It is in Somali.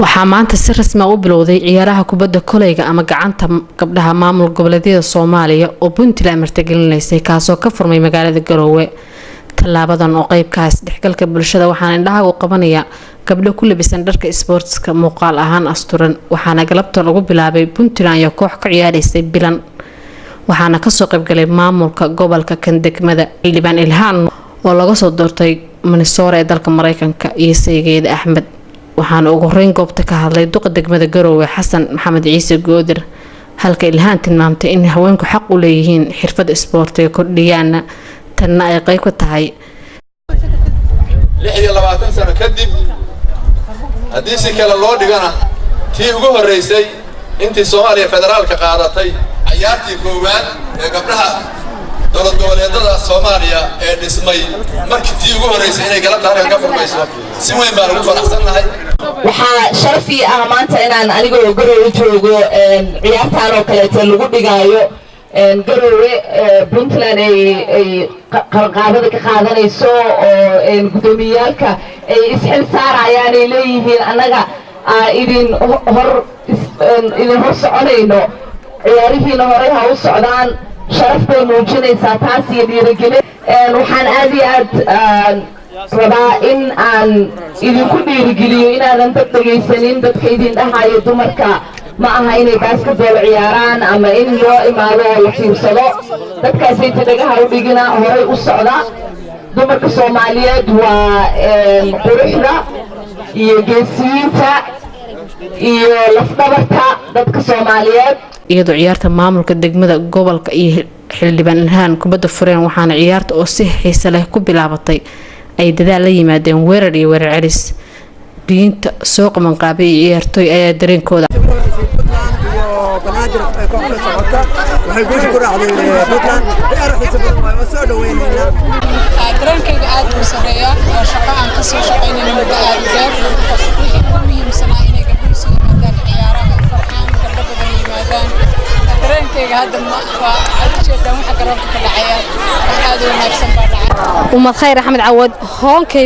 waxaa maanta si rasmi ah u bilowday ciyaaraha kubadda kolayga ama gacanta gabdhaha maamul goboleedyada Soomaaliya oo Puntland martigelinaysa kaasoo ka furmay magaalada Garowe. Talaabadan oo qayb ka ah isdhexgalka bulshada waxaan indhaha u qabanaya gabdho ku labisan dharka sportska muuqaal ahaan asturan waxaana galabta lagu bilaabay Puntland iyo koox ka ciyaaraysay bilan waxaana ka soo qayb galay maamulka gobolka kan degmada Xildhibaan Ilhaan oo laga soo doortay Minnesota ee dalka Mareykanka iyo Saygeed Axmed waxaana ugu horeyn goobta ka hadlay duqa degmada Garowe Xasan Maxamed Ciise Goodir halka Ilhaan tilmaamtay in haweenku xaq u leeyihiin xirfad isboortiga kordhiyana tanna ay qayb ka tahay 26 sano kadib haddii si kale loo dhigana tii ugu horeysay intii Soomaaliya federaalka qaadatay ciyaartii koowaad ee gabdhaha dowlad goboleedyada Soomaaliya ee dhismay markii tii ugu horeysay inay galabta halkan ka furmayso si weyn baan ugu faraxsanahay. waxaa sharfi ah maanta inaan anigoo Garowe joogo ciyaartaan oo kale lagu dhigaayo Garowe Puntland ay qaabada ka qaadanayso oo gudoomiyaalka ay isxil saarayaan ay leeyihiin anaga idin hor soconayno ciyaarihiina hore ha u socdaan sharaf bay muujinaysaa taas iyo dhiirigelin waxaan aad iyo aad rabaa in aan idinku dhiirigeliyo inaadan dad dhagaysanin dadka idin dhahayo dumarka ma aha inay basketball ciyaaraan ama in loo imaado la fiirsado dadkaasay dhagaha u dhigina horay u socda dumarka Soomaaliyeed waa quruxda iyo geesiyiinta iyo lafdhabarta dadka Soomaaliyeed iyadoo ciyaarta maamulka degmada gobolka iyo Xildhibaan Ilhaan kubadda fureen waxaana ciyaarta oo si xiiso leh ku bilaabatay ay dadaal la yimaadeen weerar iyo weerar celis biinta soo qaban qaabay ciyaartoy ayaa dareenkooda waxay guusha ku raacday Puntland ciyaarta waa soo dhaweynayna dareenkayga aad u sareeya oo shaqo aan ka soo shaqeynayno muddo aad u dheer wixii ugu muhiimsanaa inay gabdhuhu soo yimaadaan ciyaaraha farxaan gabdho badan yimaadaan dareenkayga hadda waa ujeedaan waxa garoonka ka dhacaya wax aad u wanaagsan baa dhacay Umad Khayr Axmed Cawad hoonkay